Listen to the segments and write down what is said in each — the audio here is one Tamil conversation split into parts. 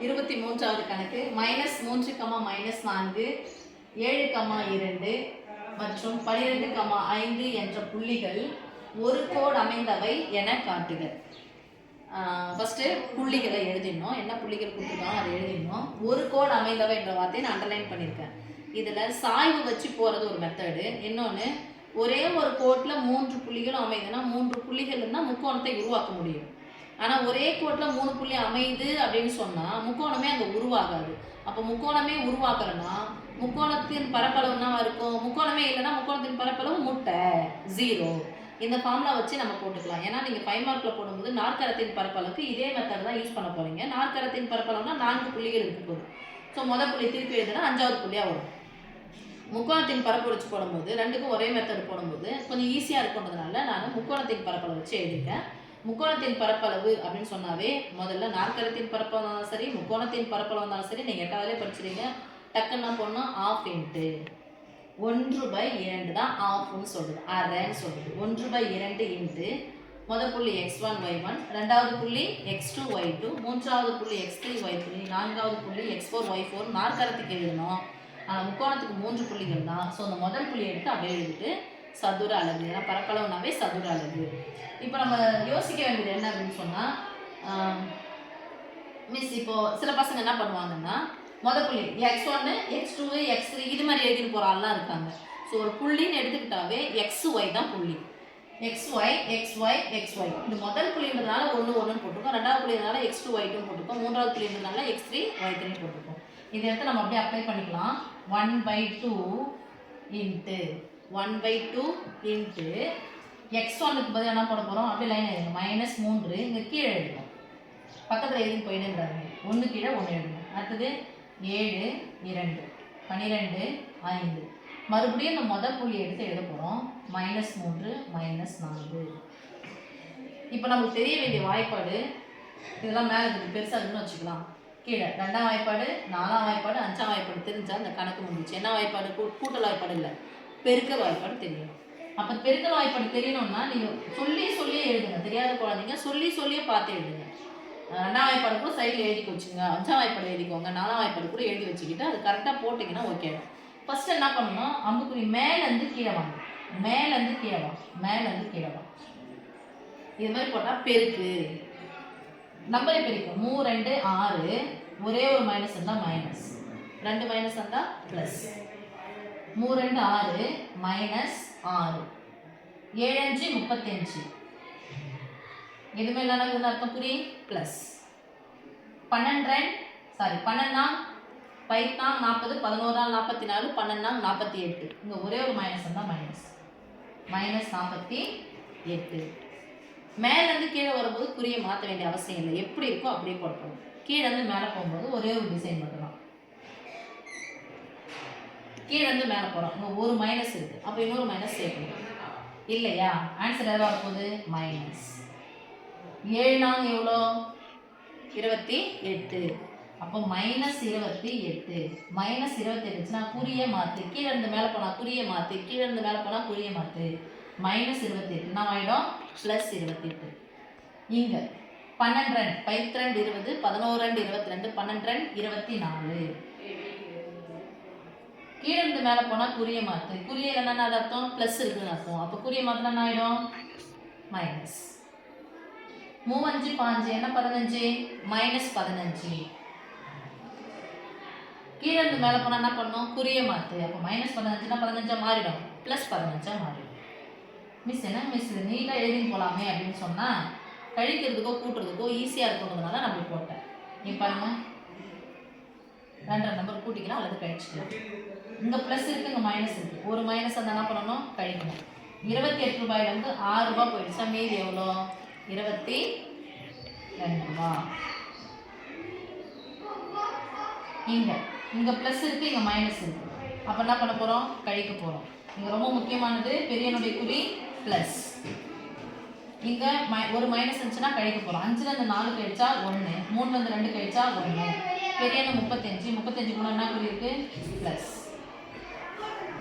23வது கணக்கு -3, -4, 7, 2 மற்றும் 12, 5 என்ற புள்ளிகள் ஒரு கோடு அமைந்தவை என காட்டுக. ஃபர்ஸ்ட் புள்ளிகளை எழுதிடணும். என்ன புள்ளிகள் கொடுத்துருக்காங்க அதை எழுதிடணும். ஒரு கோடு அமைந்தவை என்ற வார்த்தையை நான் அண்டர்லைன் பண்ணியிருக்கேன். இதில் சாய்வு வச்சு போகிறது ஒரு மெத்தடு. இன்னொன்று, ஒரே ஒரு கோட்டில் 3 புள்ளிகளும் அமைதுன்னா 3 புள்ளிகள் இருந்தால் முக்கோணத்தை உருவாக்க முடியும். ஆனால் ஒரே கோட்டில் 3 புள்ளி அமைது அப்படின்னு சொன்னால் முக்கோணமே அங்கே உருவாகாது. அப்போ முக்கோணமே உருவாக்கலன்னா முக்கோணத்தின் பரப்பளவுனா இருக்கும். முக்கோணமே இல்லைன்னா முக்கோணத்தின் பரப்பளவு முட்டை 0. இந்த ஃபார்முலா வச்சு நம்ம போட்டுக்கலாம். ஏன்னா நீங்கள் 5 மார்க்கில் போடும்போது நாற்கரத்தின் பரப்பளவுக்கு இதே மெத்தட் தான் யூஸ் பண்ண போகிறீங்க. நாற்கரத்தின் பரப்பளவுனா 4 புள்ளிகள் இருக்க போகுது. ஸோ முதல் புள்ளி திருப்பி எழுதுனா 5வது புள்ளியாக வரும். முக்கோணத்தின் பரப்பு வச்சு போடும்போது ரெண்டுக்கும் ஒரே மெத்தட் போடும்போது கொஞ்சம் ஈஸியாக இருக்குன்றதுனால நான் முக்கோணத்தின் பரப்பளவு வச்சு எழுதிட்டேன். முக்கோணத்தின் பரப்பளவு அப்படின்னு சொன்னாவே முதல்ல நாற்கரத்தின் பரப்பளவு இருந்தாலும் சரி, முக்கோணத்தின் பரப்பளவு இருந்தாலும் சரி, நீங்கள் 8வதுலேயே படிச்சிருங்க. டக்குன்னா போடணும். ½ இன்ட்டு 1/2 தான் ஆஃப்னு சொல்லுது, அரைன்னு சொல்லுது. 1/2 இன்ட்டு முதல் புள்ளி x1 y1, ரெண்டாவது புள்ளி x2 y2, மூன்றாவது புள்ளி x3 y3, நான்காவது புள்ளி x4 y4 நாற்கரத்துக்கு எழுதணும். ஆனால் முக்கோணத்துக்கு 3 புள்ளிகள் தான். ஸோ அந்த முதல் புள்ளி எடுத்து அப்படியே எழுதிட்டு சதுர அலகு, ஏன்னா பரப்பளவுனாவே சதுர அலகு. இப்போ நம்ம யோசிக்க வேண்டியது என்ன அப்படின்னு சொன்னால், மிஸ் இப்போது சில பசங்க என்ன பண்ணுவாங்கன்னா முதல் புள்ளி x1, x2, x3 இது மாதிரி எழுதிட்டு போகிற ஆள்லாம் இருக்காங்க. ஸோ ஒரு புள்ளின்னு எடுத்துக்கிட்டாவே xy தான் புள்ளி. xy xy xy இது முதல் புள்ளின்றதுனால 1 1ன்னு போட்டுருக்கோம். ரெண்டாவது புள்ளின்றதுனால x2 y2 போட்டுருக்கோம். மூன்றாவது புள்ளின்றதுனால x3 y3 போட்டுருக்கோம். இதை எடுத்து நம்ம அப்படியே அப்ளை பண்ணிக்கலாம். 1/2 இன்ட்டு 1/2 இன்ட்டு x1க்கு பதில் என்ன போட போகிறோம், அப்படியே லைன் எழுதுங்க. -3 இங்கே கீழே எழுதுவோம். பக்கத்தில் எழுதி போயிடுன்றாங்க. 1 கீழே 1 எழுதுங்க. அடுத்தது 7, 2, 12, 5. மறுபடியும் இந்த முதல் புள்ளி எடுத்து எழுத போகிறோம். -3, -4. இப்போ நமக்கு தெரிய வேண்டிய வாய்ப்பாடு இதெல்லாம் மேலே இருக்குது, பெருசாக இருக்குன்னு வச்சுக்கலாம். கீழே 2ஆம் வாய்ப்பாடு, 4ஆம் வாய்ப்பாடு, 5ஆம் வாய்ப்பாடு தெரிஞ்சால் அந்த கணக்கு முடிஞ்சிச்சு. என்ன வாய்ப்பாடு? கூட்டல் வாய்ப்பாடு இல்லை, பெருக்கல் வாய்ப்பாடு தெரியணும். அப்போ பெருக்கல் வாய்ப்பாடு தெரியணும்னா நீங்கள் சொல்லி எழுதுங்க. தெரியாத குழந்தைங்க சொல்லியே பார்த்து எழுதுங்க. 2ஆம் வாய்ப்பாடு கூட சைடில் எழுதி வச்சுங்க, 5ஆம் வாய்ப்பாடு எழுதிக்கோங்க, 4ஆம் வாய்ப்பாடு கூட எழுதி வச்சுக்கிட்டு அது கரெக்டாக போட்டிங்கன்னா ஓகே. ஃபஸ்ட்டு என்ன பண்ணணும், அம்புக்குறி மேலேருந்து கீழே வாங்க, மேலேருந்து கீழே வா, மேலேருந்து கீழே வா. இது மாதிரி போட்டால் பெருக்கு நம்பரை பெருக்கும். 3 2 6, ஒரே ஒரு மைனஸ் இருந்தால் மைனஸ், 2 மைனஸ் இருந்தால் ப்ளஸ். 3 2 6 -6, 7 5 35. எதுவுமே இல்லைன்னா அர்த்தம் புரி ப்ளஸ். 12 5 40, 11 44, 12 48. இங்கே ஒரே ஒரு மைனஸ் இருந்தால் மைனஸ், -48. மேலேருந்து கீழே வரும்போது குறியை மாற்ற வேண்டிய அவசியம் இல்லை, எப்படி இருக்கோ அப்படியே போடணும். கீழேருந்து மேலே போகும்போது ஒரே ஒரு டிசைன் மட்டும்தான். கீழேருந்து மேலே போகிறோம், இங்கே ஒரு மைனஸ் இருக்குது, அப்போ இன்னொரு மைனஸ் சேர்க்கணும் இல்லையா? ஆன்சர் எதாவது வரப்போகுது மைனஸ். 7 நாங்க எவ்வளோ? 28. அப்போ -28. -28ச்சுன்னா குறியை மாற்று. கீழே இருந்து மேலே போனால் குறியை மாற்று, கீழே இருந்து மேலே போனால் குறியை மாற்று. -28 என்ன ஆகிடும்? +28. இங்கே 12 2 20, 11 2 22, 12 24. கீழே இருந்து மேலே போனால் குறியை மாற்று. குறியை என்னென்ன அர்த்தம்? ப்ளஸ் இருக்குன்னு அர்த்தம். அப்போ குறியை மாற்றினா என்ன ஆகிடும்? மைனஸ். 3 5 5 என்ன 15? -15. கீழே இருந்து மேலே போனால் என்ன பண்ணணும்? குறியை மாற்று. அப்போ -15னா 15 மாறிடும், +15 மாறிடும். மிஸ் என்ன மிஸ் இது நீட்டாக எழுதின்னு போகலாமே அப்படின்னு சொன்னால் கழிக்கிறதுக்கோ கூட்டுறதுக்கோ ஈஸியாக இருக்கணுன்றதுனால நான் அப்படி போட்டேன். நீ பாருங்க, 2 நம்பர் கூட்டிக்கலாம் அல்லது கழிச்சிக்கலாம். இங்கே ப்ளஸ் இருக்குது, இங்கே மைனஸ் இருக்குது. ஒரு மைனஸ் அந்த என்ன பண்ணணும்? கழிக்கணும். 28 ரூபாயிலேருந்து 6 ரூபாய் போயிடுச்சா, மீதி எவ்வளோ? 22 ரூபா. இங்கே ப்ளஸ் இருக்குது, இங்கே மைனஸ் இருக்குது. அப்போ என்ன பண்ண போகிறோம்? கழிக்க போகிறோம். இங்கே ரொம்ப முக்கியமானது பெரியனுடைய குறி ப்ளஸ். இங்கே ஒரு மைனஸ் இருந்துச்சுன்னா கழிக்க போகிறோம். 5லேருந்து 4 கழிச்சா 1, 3லேருந்து 2 கழிச்சா 1. பெரியனு 35 கூட என்ன குறி இருக்குது? ப்ளஸ்.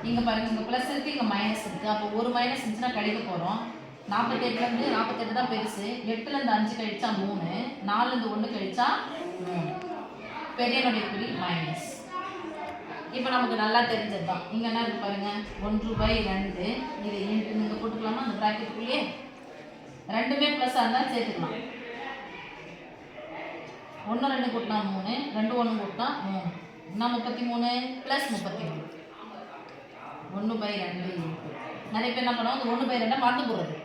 இங்கே பாருங்கள், இங்கே ப்ளஸ் இருக்குது, இங்கே மைனஸ் இருக்குது. அப்போ ஒரு மைனஸ் இருந்துச்சுன்னா கழிக்க போகிறோம். 48லேருந்து 48 தான் பெருசு. 8லேருந்து 5 கழிச்சா 3, 4லேருந்து 1 கழிச்சா 3. பெரிய நொடி குறி மைனஸ். இப்போ நமக்கு நல்லா தெரிஞ்சது தான். இங்கே என்ன இருக்கு பாருங்க, 1/2 இது இங்கே போட்டுக்கலாமா அந்த ப்ராக்கெட்டுக்குள்ளேயே? ரெண்டுமே ப்ளஸ்ஸாக இருந்தால் சேர்த்துக்கலாம். 1 2 கூட்டினா 3, 2 1 கூட்டினா 3, என்ன 33 ப்ளஸ் 33. 1/2 நிறைய பேர் என்ன பண்ணுவாங்க, அந்த 1/2 மறந்து போடுறது.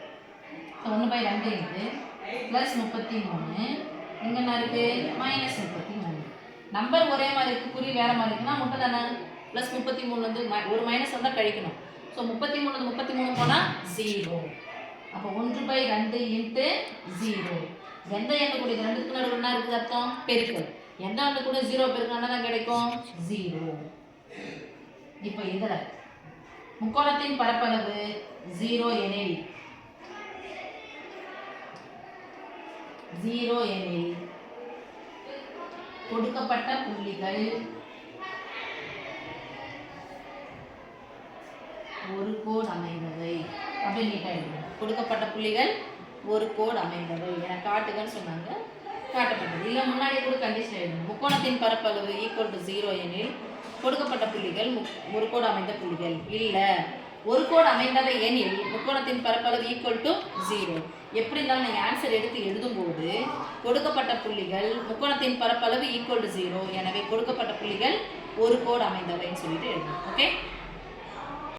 1/2 ப்ளஸ் 33, இங்கே என்ன இருக்குது மைனஸ் 33. நம்பர் ஒரே மாதிரி இருக்குது, குறி வேறு மாதிரி இருக்குன்னா மட்டும் தானே ப்ளஸ் 33 வந்து ஒரு மைனஸ் வந்தால் கழிக்கணும். ஸோ 33 33 போனால் 0. அப்போ 1/2 இன்ட்டு 0. எந்த எண்ணு கூட இது ரெண்டுக்கு நடுவில் என்ன இருக்குது அர்த்தம்? பெருக்கல். எந்த எண்ணு கூட 0 பெருக்கல்னா தான் கிடைக்கும் 0. இப்போ இதில் முக்கோணத்தின் பரப்பளவு 0 எனில் கொடுக்கப்பட்ட புள்ளிகள் ஒரு கோடு அமைந்தவை. அப்படியே நீட்டாக எழுதணும். கொடுக்கப்பட்ட புள்ளிகள் ஒரு கோடு அமைந்தவை என காட்டுகன்னு சொன்னாங்க, காட்டப்பட்டது. இல்லை முன்னாடி கூட கண்டிஷன் எழுதணும். முக்கோணத்தின் பரப்பளவு ஈக்குவல் டு 0 எனில் கொடுக்கப்பட்ட புள்ளிகள் ஒரு கோடு அமைந்த புள்ளிகள். இல்லை ஒரு கோடு அமைந்தவை எனில் முக்கோணத்தின் பரப்பளவு ஈக்குவல் டு 0. எப்படி இருந்தாலும் நீங்கள் ஆன்சர் எடுத்து எழுதும்போது கொடுக்கப்பட்ட புள்ளிகள் முக்கோணத்தின் பரப்பளவு ஈக்குவல் டு 0, எனவே கொடுக்கப்பட்ட புள்ளிகள் ஒரு கோடு அமைந்தவைன்னு சொல்லிட்டு எழுதணும். ஓகே.